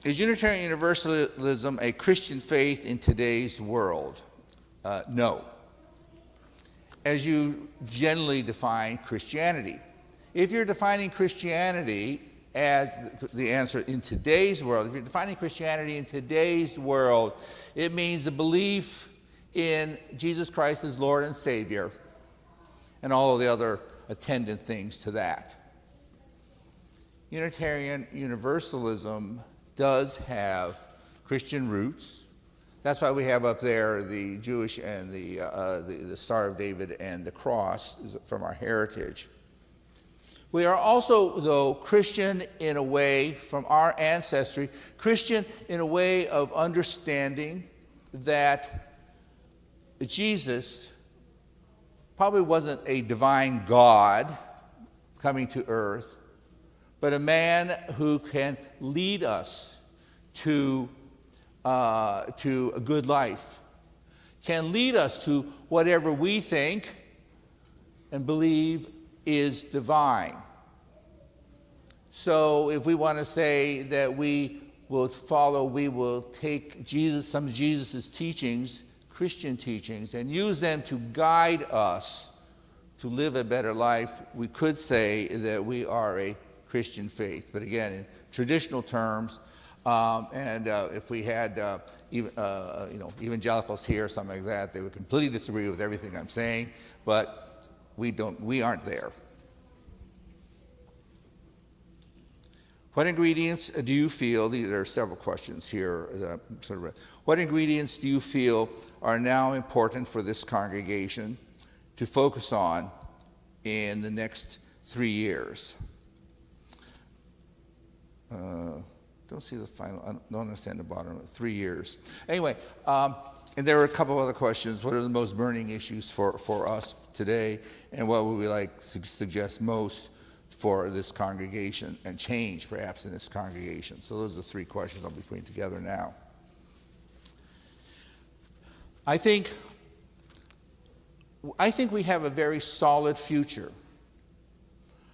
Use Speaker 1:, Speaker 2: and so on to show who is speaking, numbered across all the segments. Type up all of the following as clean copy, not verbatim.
Speaker 1: Is Unitarian Universalism a Christian faith in today's world? No. As you generally define Christianity. If you're defining Christianity as the answer in today's world, if you're defining Christianity in today's world, it means a belief in Jesus Christ as Lord and Savior and all of the other attendant things to that. Unitarian Universalism does have Christian roots. That's why we have up there the Jewish and the Star of David and the cross from our heritage. We are also, though, Christian in a way from our ancestry, Christian in a way of understanding that Jesus probably wasn't a divine God coming to earth, but a man who can lead us to a good life, can lead us to whatever we think and believe is divine. So if we want to say that we will take some of Jesus' teachings, Christian teachings, and use them to guide us to live a better life, we could say that we are a Christian faith. But again, in traditional terms, if we had evangelicals here or something like that, they would completely disagree with everything I'm saying, but we aren't there. What ingredients do you feel, there are several questions here, what ingredients do you feel are now important for this congregation to focus on in the next 3 years? Don't see the final, I don't understand the bottom of it, 3 years. Anyway, and there were a couple of other questions. What are the most burning issues for us today, and what would we like to suggest most for this congregation and change perhaps in this congregation? So those are the 3 questions I'll be putting together now. I think we have a very solid future.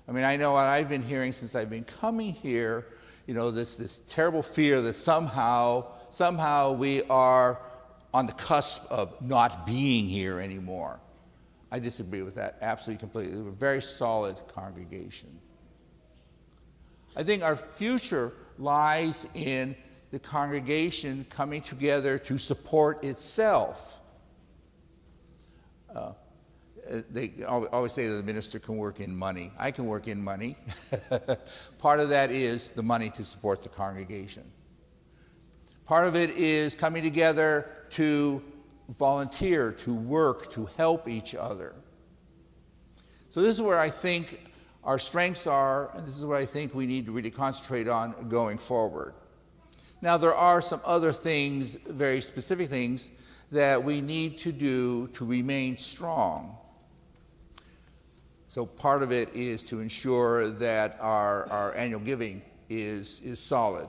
Speaker 1: I mean, I know what I've been hearing since I've been coming here, this terrible fear that somehow we are on the cusp of not being here anymore. I disagree with that absolutely completely. We're a very solid congregation. I think our future lies in the congregation coming together to support itself. They always say that the minister can work in money. I can work in money. Part of that is the money to support the congregation. Part of it is coming together to volunteer, to work, to help each other. So this is where I think our strengths are, and this is what I think we need to really concentrate on going forward. Now, there are some other things, very specific things, that we need to do to remain strong. So part of it is to ensure that our annual giving is solid,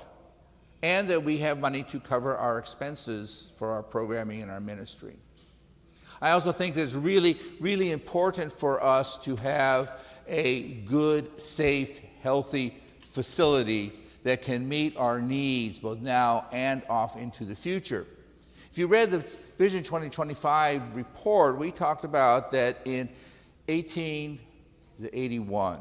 Speaker 1: and that we have money to cover our expenses for our programming and our ministry. I also think that it's really, really important for us to have a good, safe, healthy facility that can meet our needs both now and off into the future. If you read the Vision 2025 report, we talked about that in 1881.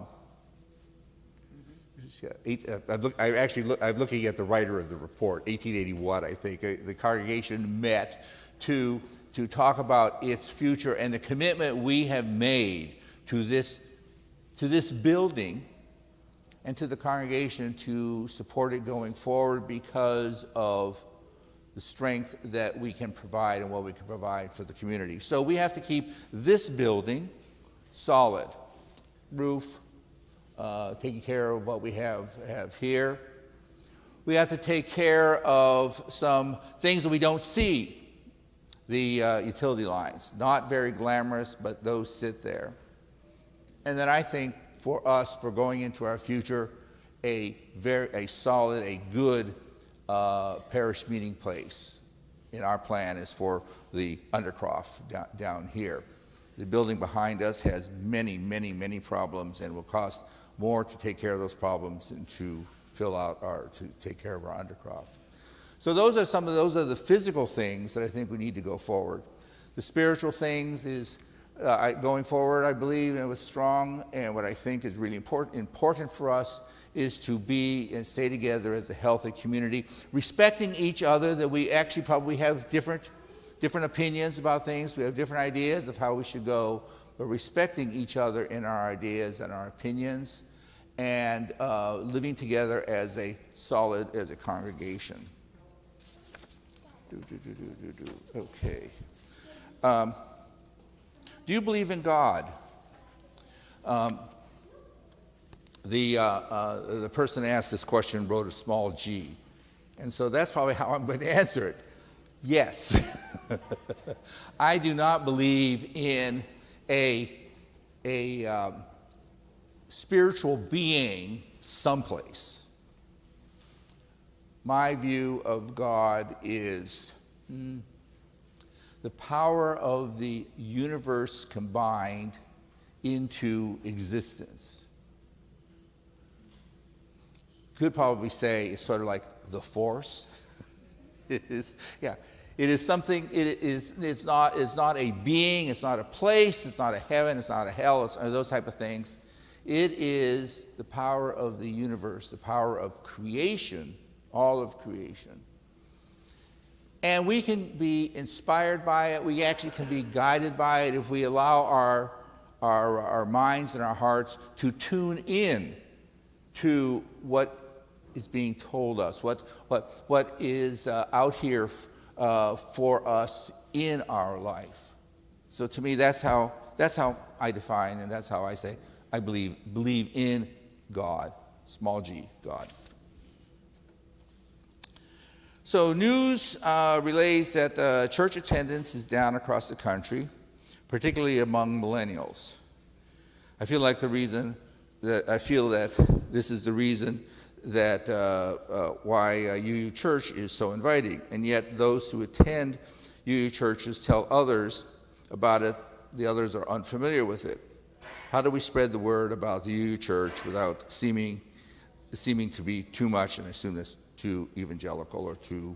Speaker 1: I'm looking at the writer of the report, 1881, I think. The congregation met to talk about its future and the commitment we have made to this building and to the congregation to support it going forward because of the strength that we can provide and what we can provide for the community. So we have to keep this building solid. Roof, taking care of what we have here. We have to take care of some things that we don't see. The utility lines, not very glamorous, but those sit there. And then I think for us, for going into our future, a solid, a good parish meeting place in our plan is for the Undercroft down here. The building behind us has many, many, many problems and will cost more to take care of those problems and to to take care of our undercroft. So those are the physical things that I think we need to go forward. The spiritual things is going forward, I believe, and it was strong, and what I think is really important for us is to be and stay together as a healthy community, respecting each other, that we actually probably have different opinions about things, we have different ideas of how we should go, but respecting each other in our ideas and our opinions, and living together as a congregation. Okay. Do you believe in God? The person asked this question wrote a small g. And so that's probably how I'm going to answer it. Yes. I do not believe in a spiritual being someplace. My view of God is the power of the universe combined into existence. Could probably say it's sort of like the force. It is, yeah. It is something. It's not a being. It's not a place. It's not a heaven. It's not a hell. It's those type of things. It is the power of the universe, the power of creation, all of creation. And we can be inspired by it. We actually can be guided by it if we allow our minds and our hearts to tune in to what is being told us, what is out here for us in our life. So to me, that's how I define, and that's how I say I believe in God, small g, God. So news relays that church attendance is down across the country, particularly among millennials. I feel that this is the reason that why UU Church is so inviting, and yet those who attend UU churches tell others about it. The others are unfamiliar with it. How do we spread the word about the UU Church without seeming to be too much, and I assume that's too evangelical or too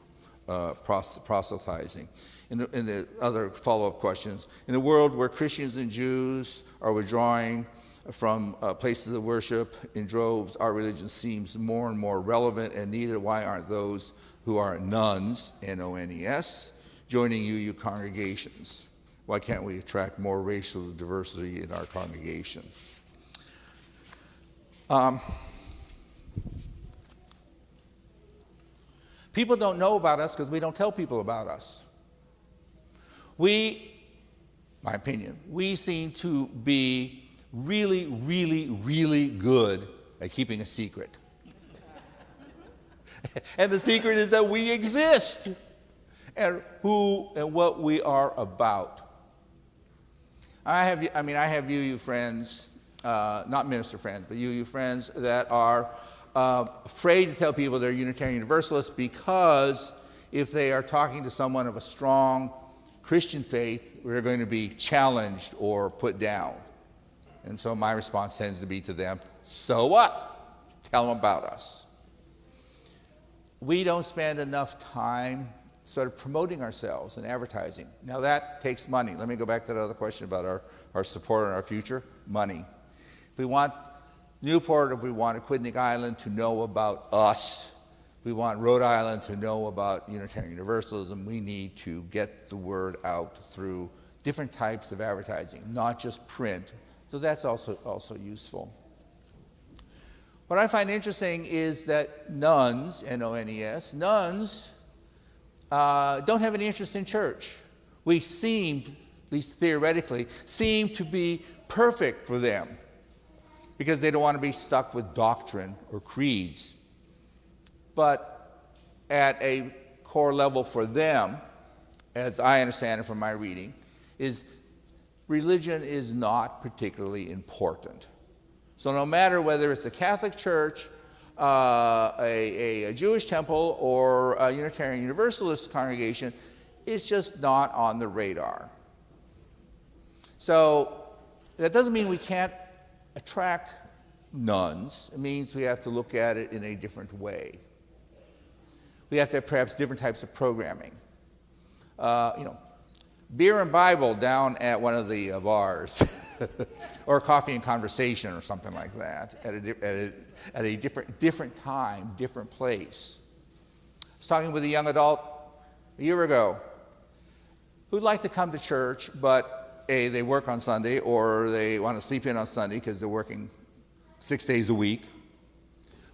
Speaker 1: proselytizing? In the other follow-up questions, in a world where Christians and Jews are withdrawing from places of worship in droves, our religion seems more and more relevant and needed. Why aren't those who are nuns, N-O-N-E-S, joining UU congregations? Why can't we attract more racial diversity in our congregation? People don't know about us because we don't tell people about us. My opinion, we seem to be really, really, really good at keeping a secret. And the secret is that we exist and who and what we are about. I have UU friends, not minister friends, but UU friends that are afraid to tell people they're Unitarian Universalists because if they are talking to someone of a strong Christian faith, we're going to be challenged or put down. And so my response tends to be to them, so what? Tell them about us. We don't spend enough time sort of promoting ourselves and advertising. Now that takes money. Let me go back to the other question about our support and our future. Money. If we want Newport, if we want Aquidneck Island to know about us, if we want Rhode Island to know about Unitarian Universalism, we need to get the word out through different types of advertising, not just print. So that's also useful. What I find interesting is that nuns, N-O-N-E-S, nuns don't have any interest in church. We seem, at least theoretically, seem to be perfect for them because they don't want to be stuck with doctrine or creeds. But at a core level for them, as I understand it from my reading, is religion is not particularly important. So no matter whether it's a Catholic church, a Jewish temple, or a Unitarian Universalist congregation, it's just not on the radar. So that doesn't mean we can't attract nuns. It means we have to look at it in a different way. We have to have perhaps different types of programming. Beer and Bible down at one of the bars, or coffee and conversation or something like that, at a different time, different place. I was talking with a young adult a year ago who'd like to come to church, but they work on Sunday, or they want to sleep in on Sunday because they're working 6 days a week.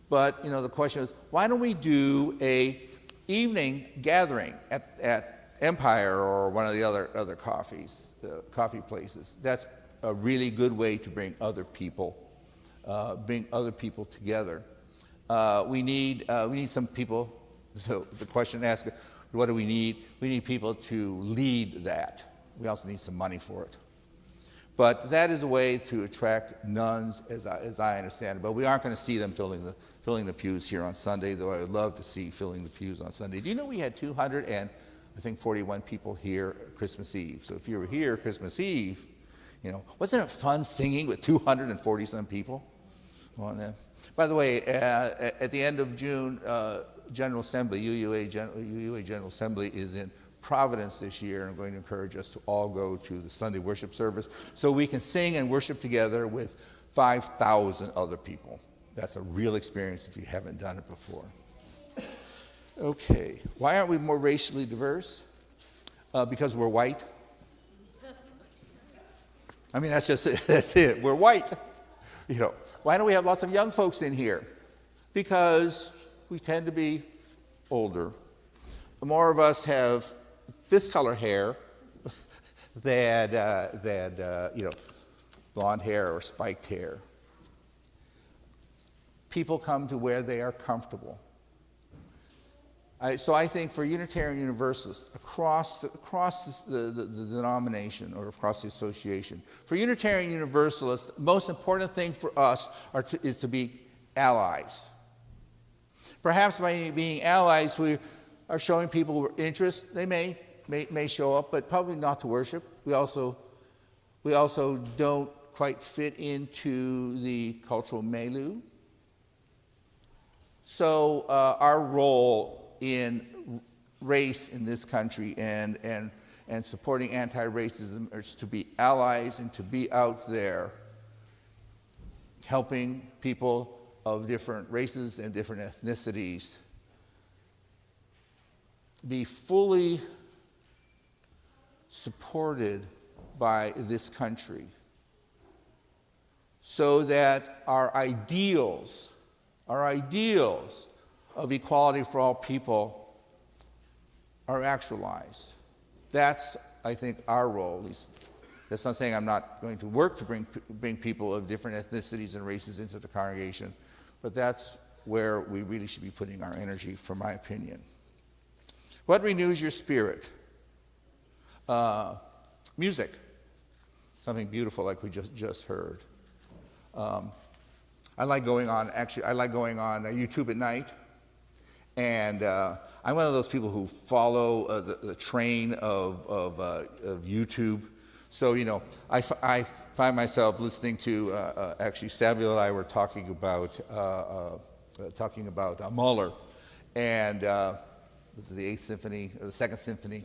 Speaker 1: But the question is, why don't we do a evening gathering at Empire or one of the other coffee places? That's a really good way to bring other people together. We need some people. So the question asked, what do we need? We need people to lead that. We also need some money for it. But that is a way to attract nuns, as I understand it. But we aren't going to see them filling the pews here on Sunday, though I would love to see filling the pews on Sunday. Do you know we had 241 people here Christmas Eve? So if you were here Christmas Eve, wasn't it fun singing with 240-some people? Well, by the way, at the end of June, General Assembly, UUA General Assembly is in Providence this year, and I'm going to encourage us to all go to the Sunday worship service so we can sing and worship together with 5,000 other people. That's a real experience if you haven't done it before. Okay, why aren't we more racially diverse? Because we're white. I mean, that's it. We're white. Why don't we have lots of young folks in here? Because we tend to be older. The more of us have this color hair than blonde hair or spiked hair. People come to where they are comfortable. So I think for Unitarian Universalists across the denomination or across the association, for Unitarian Universalists, the most important thing for us is to be allies. Perhaps by being allies, we are showing people interest. They may show up, but probably not to worship. We also don't quite fit into the cultural milieu. So our role in race in this country and supporting anti-racism is to be allies and to be out there helping people of different races and different ethnicities be fully supported by this country so that our ideals of equality for all people are actualized. That's, I think, our role. At least that's not saying I'm not going to work to bring people of different ethnicities and races into the congregation, but that's where we really should be putting our energy, for my opinion. What renews your spirit? Music. Something beautiful like we just heard. I like going on YouTube at night. And I'm one of those people who follow the train of YouTube. So, I find myself listening to, actually, Samuel and I were talking about Mahler. And was it the 8th Symphony or the 2nd Symphony?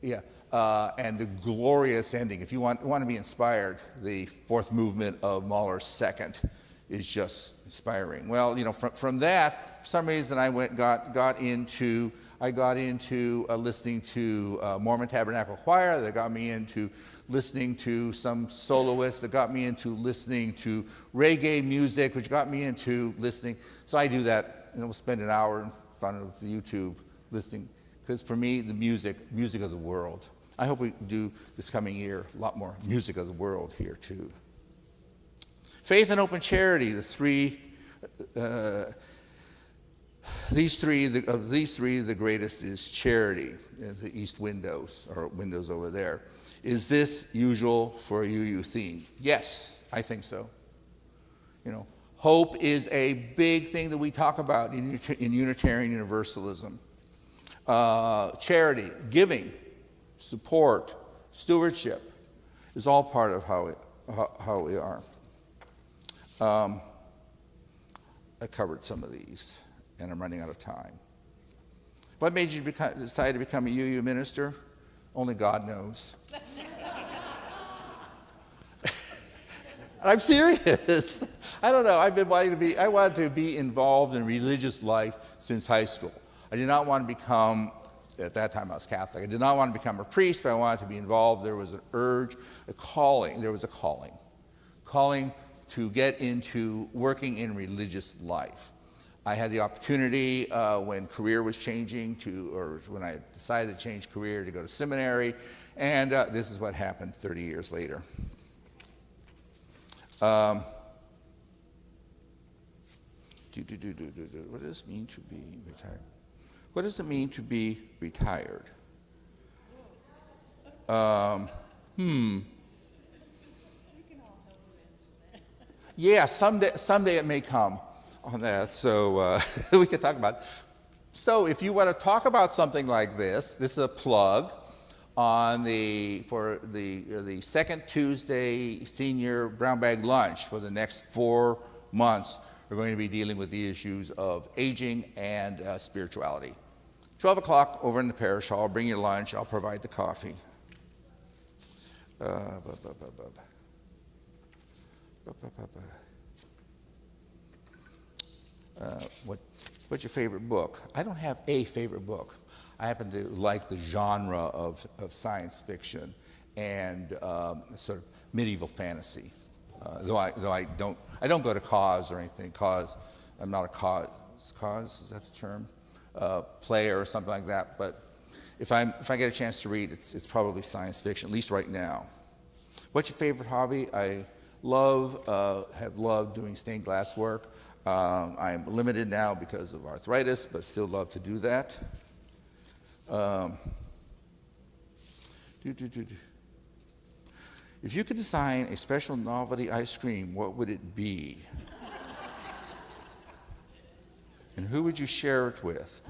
Speaker 1: Yeah. And the glorious ending. If you want to be inspired, the 4th movement of Mahler's 2nd is just inspiring. Well, from that, for some reason I got into listening to Mormon Tabernacle Choir. That got me into listening to some soloists. That got me into listening to reggae music, which got me into listening. So I do that, we'll spend an hour in front of YouTube listening, because for me, the music of the world. I hope we do this coming year a lot more music of the world here too. Faith and open charity, these three, the greatest is charity. The east windows, or windows over there. Is this usual for a UU theme? Yes, I think so. Hope is a big thing that we talk about in Unitarian Universalism. Charity, giving, support, stewardship is all part of how we are. covered some of these, and I'm running out of time. What made you decide to become a UU minister? Only God knows. I'm serious. I don't know. I wanted to be involved in religious life since high school. I did not want to become, at that time I was Catholic, I did not want to become a priest, but I wanted to be involved. There was an urge, a calling. There was a calling to get into working in religious life. I had the opportunity when career was changing or when I decided to change career, to go to seminary, and this is what happened 30 years later. What does it mean to be retired? What does it mean to be retired? Yeah, someday it may come on that, so we could talk about it. So if you want to talk about something like this is a plug for the second Tuesday senior brown bag lunch for the next 4 months. We're going to be dealing with the issues of aging and spirituality. 12 o'clock over in the parish hall. Bring your lunch. I'll provide the coffee. What's your favorite book? I don't have a favorite book. I happen to like the genre of science fiction and sort of medieval fantasy. Though I don't go to cause or anything. I'm not a cause is that the term? Player or something like that. But if I get a chance to read, it's probably science fiction, at least right now. What's your favorite hobby? I have loved doing stained glass work. I'm limited now because of arthritis, but still love to do that. If you could design a special novelty ice cream, what would it be? And who would you share it with?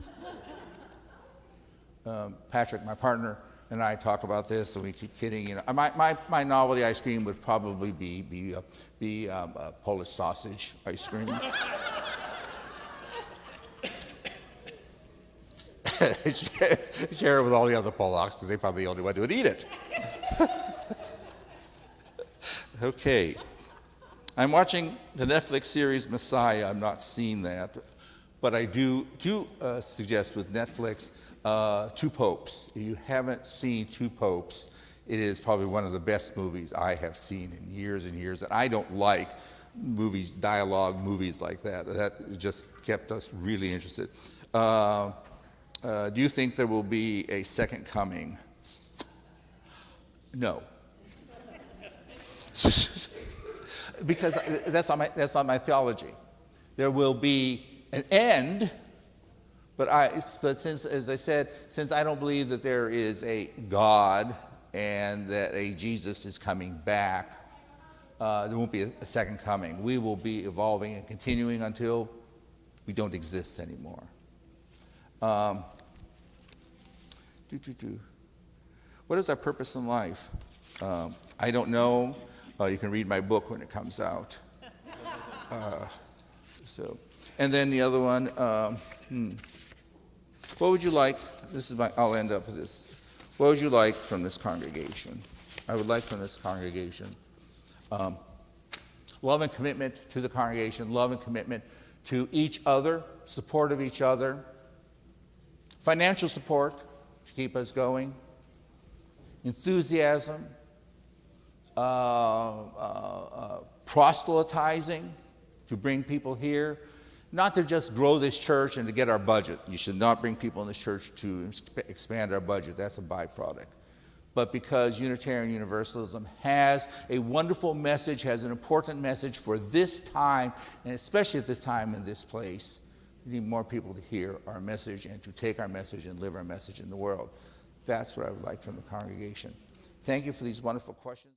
Speaker 1: Patrick, my partner, and I talk about this, and we keep kidding. My novelty ice cream would probably be Polish sausage ice cream. Share it with all the other Polacks because they're probably the only one who would eat it. Okay. I'm watching the Netflix series Messiah. I'm not seeing that. But I do suggest with Netflix Two Popes. If you haven't seen Two Popes, it is probably one of the best movies I have seen in years and years. And I don't like dialogue movies like that. That just kept us really interested. Do you think there will be a second coming? No. Because that's not my theology. There will be an end, but since, as I said, since I don't believe that there is a God and that a Jesus is coming back, there won't be a second coming. We will be evolving and continuing until we don't exist anymore. What is our purpose in life? I don't know. You can read my book when it comes out. And then the other one, what would you like? I'll end up with this. What would you like from this congregation? I would like from this congregation love and commitment to the congregation, love and commitment to each other, support of each other, financial support to keep us going, enthusiasm, proselytizing to bring people here, not to just grow this church and to get our budget. You should not bring people in this church to expand our budget. That's a byproduct. But because Unitarian Universalism has a wonderful message, has an important message for this time, and especially at this time in this place, we need more people to hear our message and to take our message and live our message in the world. That's what I would like from the congregation. Thank you for these wonderful questions.